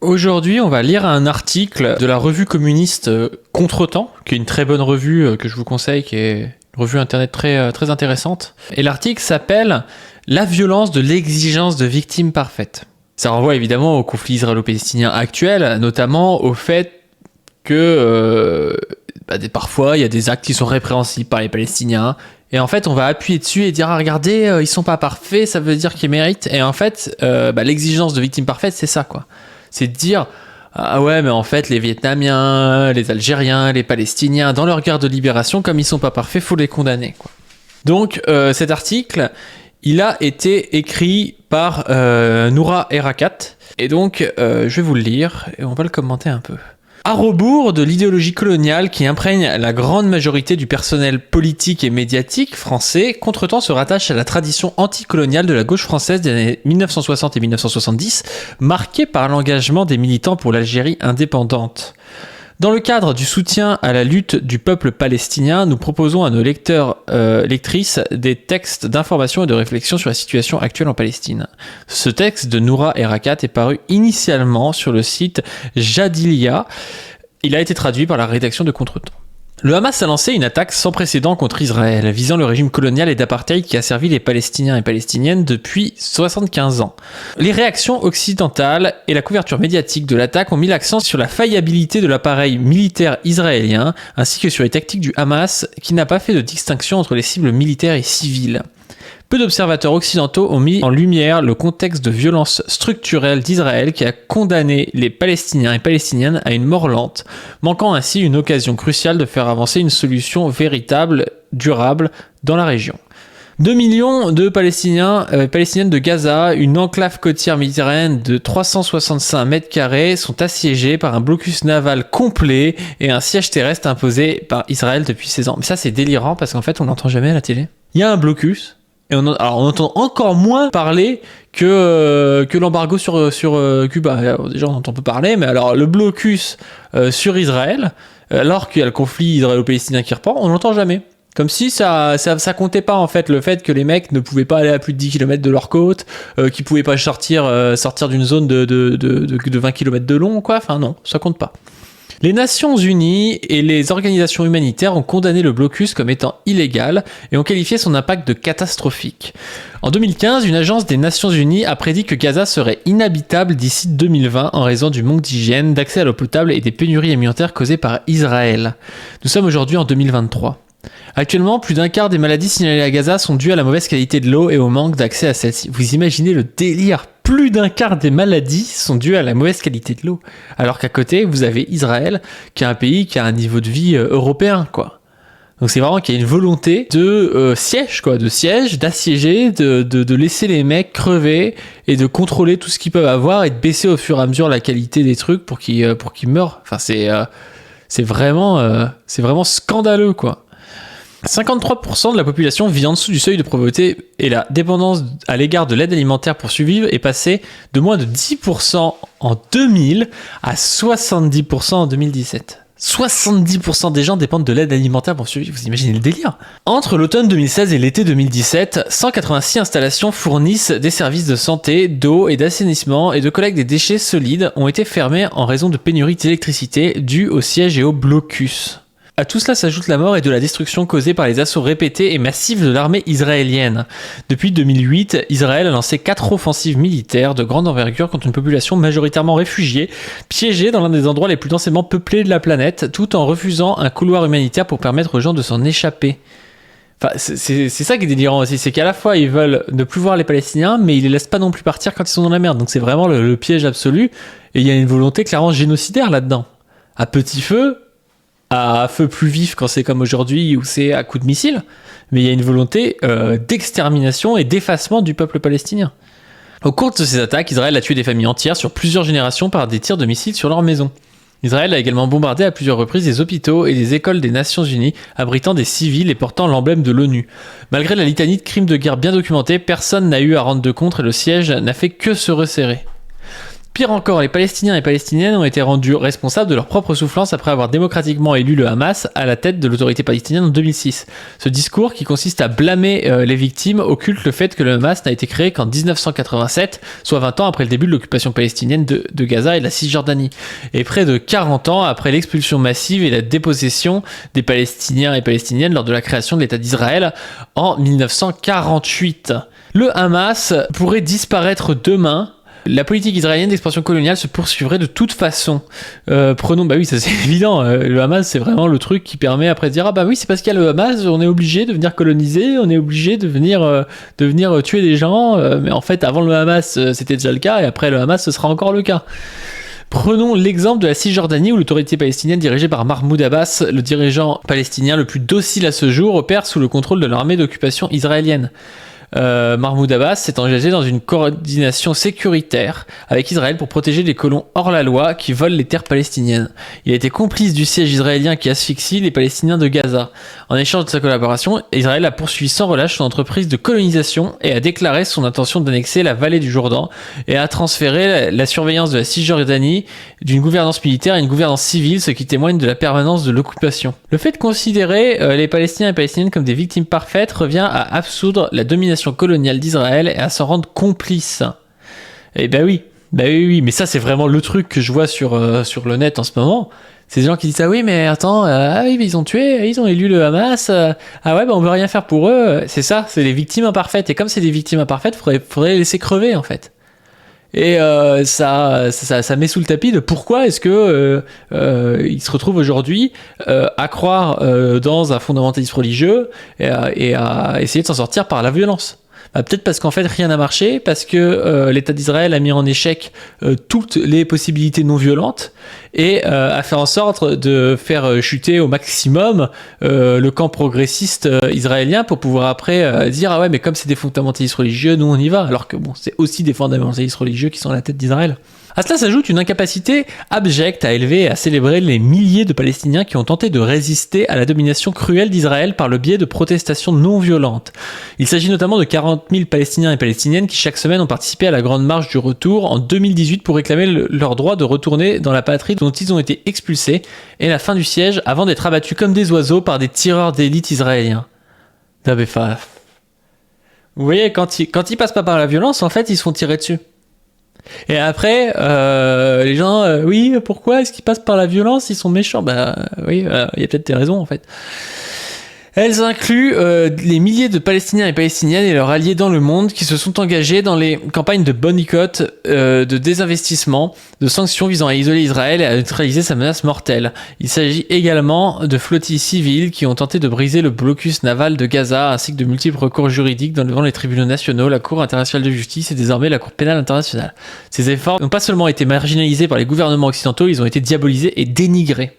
Aujourd'hui, on va lire un article de la revue communiste Contretemps, qui est une très bonne revue que je vous conseille, qui est une revue internet très intéressante. Et l'article s'appelle « La violence de l'exigence de victime parfaite ». Ça renvoie évidemment au conflit israélo-palestinien actuel, notamment au fait que parfois il y a des actes qui sont répréhensibles par les Palestiniens. Et en fait, on va appuyer dessus et dire « Ah, regardez, ils sont pas parfaits, ça veut dire qu'ils méritent ». Et en fait, l'exigence de victime parfaite, c'est ça, quoi. C'est de dire « Ah ouais, mais en fait, les Vietnamiens, les Algériens, les Palestiniens, dans leur guerre de libération, comme ils sont pas parfaits, faut les condamner, quoi. » Donc, cet article, il a été écrit par Noura Erakat. Et donc, je vais vous le lire et on va le commenter un peu. À rebours de l'idéologie coloniale qui imprègne la grande majorité du personnel politique et médiatique français, Contretemps se rattache à la tradition anticoloniale de la gauche française des années 1960 et 1970, marquée par l'engagement des militants pour l'Algérie indépendante. Dans le cadre du soutien à la lutte du peuple palestinien, nous proposons à nos lecteurs, lectrices, des textes d'information et de réflexion sur la situation actuelle en Palestine. Ce texte de Noura Erakat est paru initialement sur le site Jadilia. Il a été traduit par la rédaction de Contretemps. Le Hamas a lancé une attaque sans précédent contre Israël, visant le régime colonial et d'apartheid qui a servi les Palestiniens et Palestiniennes depuis 75 ans. Les réactions occidentales et la couverture médiatique de l'attaque ont mis l'accent sur la faillibilité de l'appareil militaire israélien, ainsi que sur les tactiques du Hamas, qui n'a pas fait de distinction entre les cibles militaires et civiles. Peu d'observateurs occidentaux ont mis en lumière le contexte de violence structurelle d'Israël qui a condamné les Palestiniens et Palestiniennes à une mort lente, manquant ainsi une occasion cruciale de faire avancer une solution véritable, durable, dans la région. 2 millions de Palestiniens et Palestiniennes de Gaza, une enclave côtière méditerranéenne de 365 mètres carrés, sont assiégés par un blocus naval complet et un siège terrestre imposé par Israël depuis 16 ans. Mais ça, c'est délirant parce qu'en fait, on l'entend jamais à la télé. Il y a un blocus. Et on entend encore moins parler que l'embargo sur Cuba. Alors, déjà, on entend peu parler, mais alors le blocus sur Israël, alors qu'il y a le conflit israélo-palestinien qui reprend, on l'entend jamais. Comme si ça comptait pas, en fait, le fait que les mecs ne pouvaient pas aller à plus de 10 km de leur côte, qu'ils pouvaient pas sortir d'une zone de 20 km de long, quoi. Enfin, non, ça compte pas. Les Nations Unies et les organisations humanitaires ont condamné le blocus comme étant illégal et ont qualifié son impact de catastrophique. En 2015, une agence des Nations Unies a prédit que Gaza serait inhabitable d'ici 2020 en raison du manque d'hygiène, d'accès à l'eau potable et des pénuries alimentaires causées par Israël. Nous sommes aujourd'hui en 2023. Actuellement, plus d'un quart des maladies signalées à Gaza sont dues à la mauvaise qualité de l'eau et au manque d'accès à celle-ci. Vous imaginez le délire? Plus d'un quart des maladies sont dues à la mauvaise qualité de l'eau. Alors qu'à côté, vous avez Israël, qui est un pays qui a un niveau de vie européen, quoi. Donc c'est vraiment qu'il y a une volonté de siège, d'assiéger, de laisser les mecs crever et de contrôler tout ce qu'ils peuvent avoir et de baisser au fur et à mesure la qualité des trucs pour qu'ils meurent. Enfin, c'est vraiment scandaleux, quoi. 53% de la population vit en dessous du seuil de pauvreté et la dépendance à l'égard de l'aide alimentaire pour survivre est passée de moins de 10% en 2000 à 70% en 2017. 70% des gens dépendent de l'aide alimentaire pour survivre, vous imaginez le délire. Entre l'automne 2016 et l'été 2017, 186 installations fournissent des services de santé, d'eau et d'assainissement et de collecte des déchets solides ont été fermées en raison de pénuries d'électricité dues au siège et au blocus. À tout cela s'ajoute la mort et de la destruction causée par les assauts répétés et massifs de l'armée israélienne. Depuis 2008, Israël a lancé 4 offensives militaires de grande envergure contre une population majoritairement réfugiée, piégée dans l'un des endroits les plus densément peuplés de la planète, tout en refusant un couloir humanitaire pour permettre aux gens de s'en échapper. Enfin, c'est ça qui est délirant aussi, c'est qu'à la fois ils veulent ne plus voir les Palestiniens, mais ils les laissent pas non plus partir quand ils sont dans la merde. Donc c'est vraiment le piège absolu, et il y a une volonté clairement génocidaire là-dedans. À petit feu, à feu plus vif quand c'est comme aujourd'hui où c'est à coups de missile, mais il y a une volonté d'extermination et d'effacement du peuple palestinien. Au cours de ces attaques, Israël a tué des familles entières sur plusieurs générations par des tirs de missiles sur leurs maisons. Israël a également bombardé à plusieurs reprises des hôpitaux et des écoles des Nations Unies abritant des civils et portant l'emblème de l'ONU. Malgré la litanie de crimes de guerre bien documentés, personne n'a eu à rendre de compte et le siège n'a fait que se resserrer. Pire encore, les Palestiniens et Palestiniennes ont été rendus responsables de leur propre souffrance après avoir démocratiquement élu le Hamas à la tête de l'autorité palestinienne en 2006. Ce discours, qui consiste à blâmer les victimes, occulte le fait que le Hamas n'a été créé qu'en 1987, soit 20 ans après le début de l'occupation palestinienne de Gaza et de la Cisjordanie, et près de 40 ans après l'expulsion massive et la dépossession des Palestiniens et Palestiniennes lors de la création de l'État d'Israël en 1948. Le Hamas pourrait disparaître demain. La politique israélienne d'expansion coloniale se poursuivrait de toute façon. Bah oui, ça c'est évident. Le Hamas, c'est vraiment le truc qui permet après de dire ah bah oui, c'est parce qu'il y a le Hamas, on est obligé de venir coloniser, on est obligé de venir tuer des gens. Mais en fait, avant le Hamas, c'était déjà le cas, et après le Hamas, ce sera encore le cas. Prenons l'exemple de la Cisjordanie où l'autorité palestinienne dirigée par Mahmoud Abbas, le dirigeant palestinien le plus docile à ce jour, opère sous le contrôle de l'armée d'occupation israélienne. Mahmoud Abbas s'est engagé dans une coordination sécuritaire avec Israël pour protéger les colons hors la loi qui volent les terres palestiniennes. Il a été complice du siège israélien qui asphyxie les Palestiniens de Gaza. En échange de sa collaboration, Israël a poursuivi sans relâche son entreprise de colonisation et a déclaré son intention d'annexer la vallée du Jourdain et a transféré la surveillance de la Cisjordanie d'une gouvernance militaire à une gouvernance civile, ce qui témoigne de la permanence de l'occupation. Le fait de considérer les Palestiniens et Palestiniennes comme des victimes parfaites revient à absoudre la domination coloniale d'Israël et à s'en rendre complice. Et oui, mais ça c'est vraiment le truc que je vois sur le net en ce moment. C'est des gens qui disent ah oui mais attends, mais ils ont tué, ils ont élu le Hamas, ah ouais on veut rien faire pour eux. C'est ça, c'est les victimes imparfaites, et comme c'est des victimes imparfaites, faudrait les laisser crever en fait. Et ça met sous le tapis de pourquoi est-ce que ils se retrouvent aujourd'hui à croire dans un fondamentalisme religieux et à essayer de s'en sortir par la violence. Peut-être parce qu'en fait rien n'a marché, parce que l'État d'Israël a mis en échec toutes les possibilités non violentes et a fait en sorte de faire chuter au maximum le camp progressiste israélien pour pouvoir après dire ah ouais mais comme c'est des fondamentalistes religieux, nous on y va, alors que bon c'est aussi des fondamentalistes religieux qui sont à la tête d'Israël. À cela s'ajoute une incapacité abjecte à élever et à célébrer les milliers de Palestiniens qui ont tenté de résister à la domination cruelle d'Israël par le biais de protestations non violentes. Il s'agit notamment de 40 000 Palestiniens et Palestiniennes qui chaque semaine ont participé à la Grande Marche du Retour en 2018 pour réclamer leur droit de retourner dans la patrie dont ils ont été expulsés et la fin du siège avant d'être abattus comme des oiseaux par des tireurs d'élite israéliens. Vous voyez, quand ils passent pas par la violence, en fait, ils se font tirer dessus. Et après, les gens, oui, pourquoi est-ce qu'ils passent par la violence? Ils sont méchants. Oui, il y a peut-être des raisons en fait. Elles incluent les milliers de Palestiniens et Palestiniennes et leurs alliés dans le monde qui se sont engagés dans les campagnes de boycott, de désinvestissement, de sanctions visant à isoler Israël et à neutraliser sa menace mortelle. Il s'agit également de flottilles civiles qui ont tenté de briser le blocus naval de Gaza, ainsi que de multiples recours juridiques devant les tribunaux nationaux, la Cour internationale de justice et désormais la Cour pénale internationale. Ces efforts n'ont pas seulement été marginalisés par les gouvernements occidentaux, ils ont été diabolisés et dénigrés.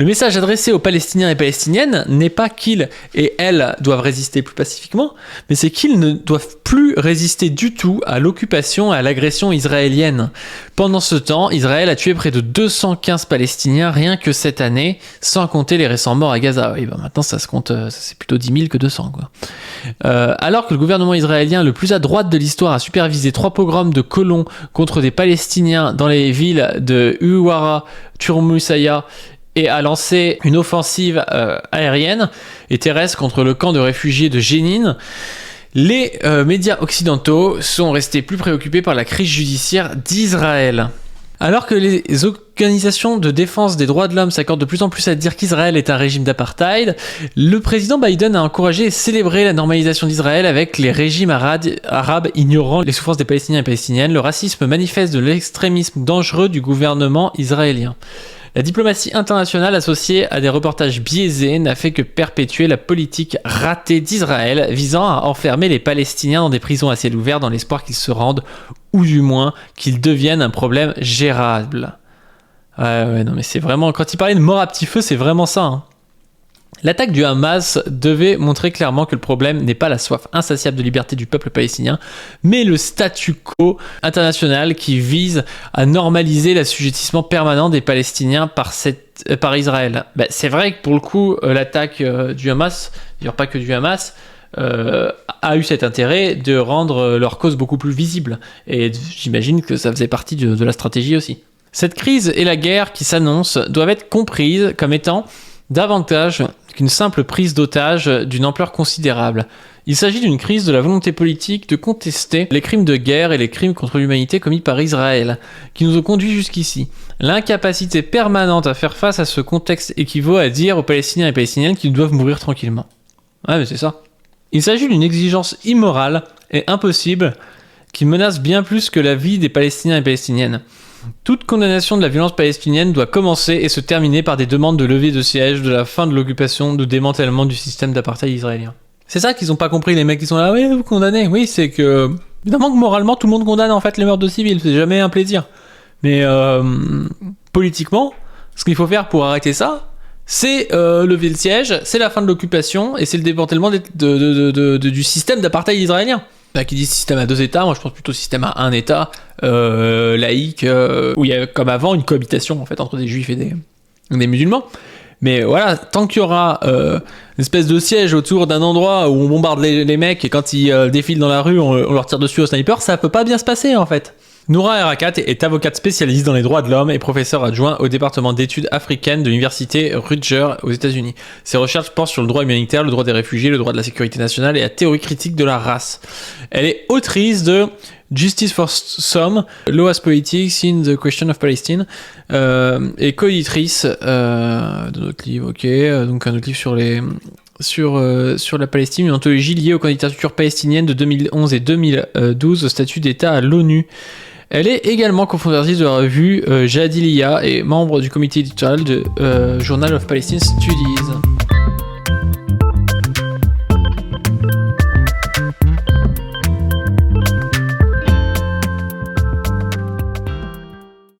Le message adressé aux Palestiniens et Palestiniennes n'est pas qu'ils et elles doivent résister plus pacifiquement, mais c'est qu'ils ne doivent plus résister du tout à l'occupation et à l'agression israélienne. Pendant ce temps, Israël a tué près de 215 Palestiniens rien que cette année, sans compter les récents morts à Gaza. Oui, maintenant ça se compte, c'est plutôt 10 000 que 200 quoi. Alors que le gouvernement israélien le plus à droite de l'histoire a supervisé 3 pogroms de colons contre des Palestiniens dans les villes de Huwara, Turmusaya et a lancé une offensive aérienne et terrestre contre le camp de réfugiés de Jénine, les médias occidentaux sont restés plus préoccupés par la crise judiciaire d'Israël. Alors que les organisations de défense des droits de l'homme s'accordent de plus en plus à dire qu'Israël est un régime d'apartheid, le président Biden a encouragé et célébré la normalisation d'Israël avec les régimes arabes ignorant les souffrances des Palestiniens et Palestiniennes, le racisme manifeste de l'extrémisme dangereux du gouvernement israélien. La diplomatie internationale associée à des reportages biaisés n'a fait que perpétuer la politique ratée d'Israël visant à enfermer les Palestiniens dans des prisons à ciel ouvert dans l'espoir qu'ils se rendent, ou du moins qu'ils deviennent un problème gérable. Ouais, non mais c'est vraiment... Quand il parlait de mort à petit feu, c'est vraiment ça, hein. L'attaque du Hamas devait montrer clairement que le problème n'est pas la soif insatiable de liberté du peuple palestinien, mais le statu quo international qui vise à normaliser l'assujettissement permanent des Palestiniens par Israël. C'est vrai que pour le coup, l'attaque du Hamas, d'ailleurs pas que du Hamas, a eu cet intérêt de rendre leur cause beaucoup plus visible. Et j'imagine que ça faisait partie de la stratégie aussi. Cette crise et la guerre qui s'annoncent doivent être comprises comme étant davantage qu'une simple prise d'otage d'une ampleur considérable. Il s'agit d'une crise de la volonté politique de contester les crimes de guerre et les crimes contre l'humanité commis par Israël, qui nous ont conduits jusqu'ici. L'incapacité permanente à faire face à ce contexte équivaut à dire aux Palestiniens et Palestiniennes qu'ils doivent mourir tranquillement. Ouais, mais c'est ça. Il s'agit d'une exigence immorale et impossible qui menace bien plus que la vie des Palestiniens et Palestiniennes. Toute condamnation de la violence palestinienne doit commencer et se terminer par des demandes de levée de siège, de la fin de l'occupation, de démantèlement du système d'apartheid israélien. C'est ça qu'ils ont pas compris, les mecs qui sont là, oui, vous condamnez. Oui, c'est que, évidemment que moralement, tout le monde condamne en fait les meurtres de civils, c'est jamais un plaisir. Mais politiquement, ce qu'il faut faire pour arrêter ça, c'est lever le siège, c'est la fin de l'occupation et c'est le démantèlement du système d'apartheid israélien. Bah, qui dit système à 2 États, moi je pense plutôt système à 1 État, laïque, où il y a comme avant une cohabitation en fait entre des juifs et des musulmans. Mais voilà, tant qu'il y aura une espèce de siège autour d'un endroit où on bombarde les mecs et quand ils défilent dans la rue, on leur tire dessus au sniper, ça peut pas bien se passer en fait. Noura Erakat est avocate spécialiste dans les droits de l'homme et professeure adjoint au département d'études africaines de l'université Rutgers aux États-Unis. Ses recherches portent sur le droit humanitaire, le droit des réfugiés, le droit de la sécurité nationale et la théorie critique de la race. Elle est autrice de Justice for Some, Law as Politics in the Question of Palestine, et co-éditrice de notre livre, donc un autre livre sur la Palestine, une anthologie liée aux candidatures palestiniennes de 2011 et 2012 au statut d'État à l'ONU. Elle est également cofondatrice de la revue Jadiliya et membre du comité éditorial de Journal of Palestine Studies.